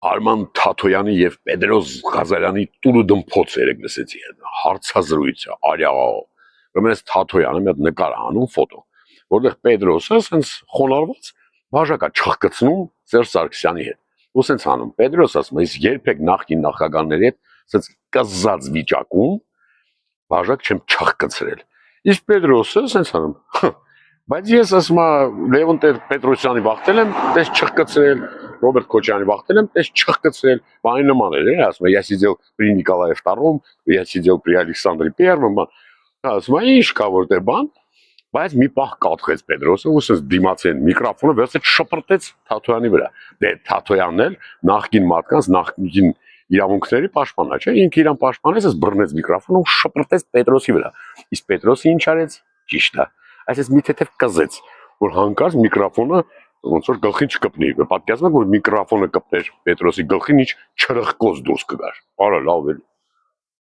Արման Թաթոյանի եւ Պետրոս Ղազարյանի տուրը դմփոց երեք լսեցի հարցազրույցը արյա Ուրեմն Թաթոյանը մի հատ նկար անում ֆոտո որտեղ Պետրոսը ասենց խոնարհված բաժակա չխկցնում Սերժ Սարգսյանի հետ ու ասենց անում Պետրոսը ասում ես երբեք նախկին նախագահների հետ ասենց կզած վիճակում բաժակ չեմ չխկցրել իսկ Պետրոսը ասենց անում բայց ես ասում Լևոն Պետրոսյանի վախտել եմ դες չխկցրել Ռոբերտ Քոչյանի վախտել եմ, դες չխկցրել, բանի նման էր, ասում եմ, я сидел при Николае II, я сидел при Александре I, ասում եմ, ինչ կա որտեղ բան, բայց մի պահ կատխեց Պետրոսը, ու ասես դիմացեն միկրոֆոնը վերցրեց շպրտեց Թաթոյանի վրա։ Դե Թաթոյանն էլ նախկին մարդկանց նախկին իրավունքների պաշտպանա, չէ՞, ինքը իրան պաշտպանեց, ես բռնեց միկրոֆոնը ու շպրտեց Պետրոսի վրա։ Իսկ Պետրոսը ինչ արեց։ Ճիշտ է։ Այսպես մի թեթև կզեց, որ հանկարծ միկրոֆոնը ոնց որ գլխին չկպնի, պատկերացնում եք որ միկրոֆոնը կպներ Պետրոսի գլխին ինչ չրխկոց դուրս կգար։ Արա լավ է։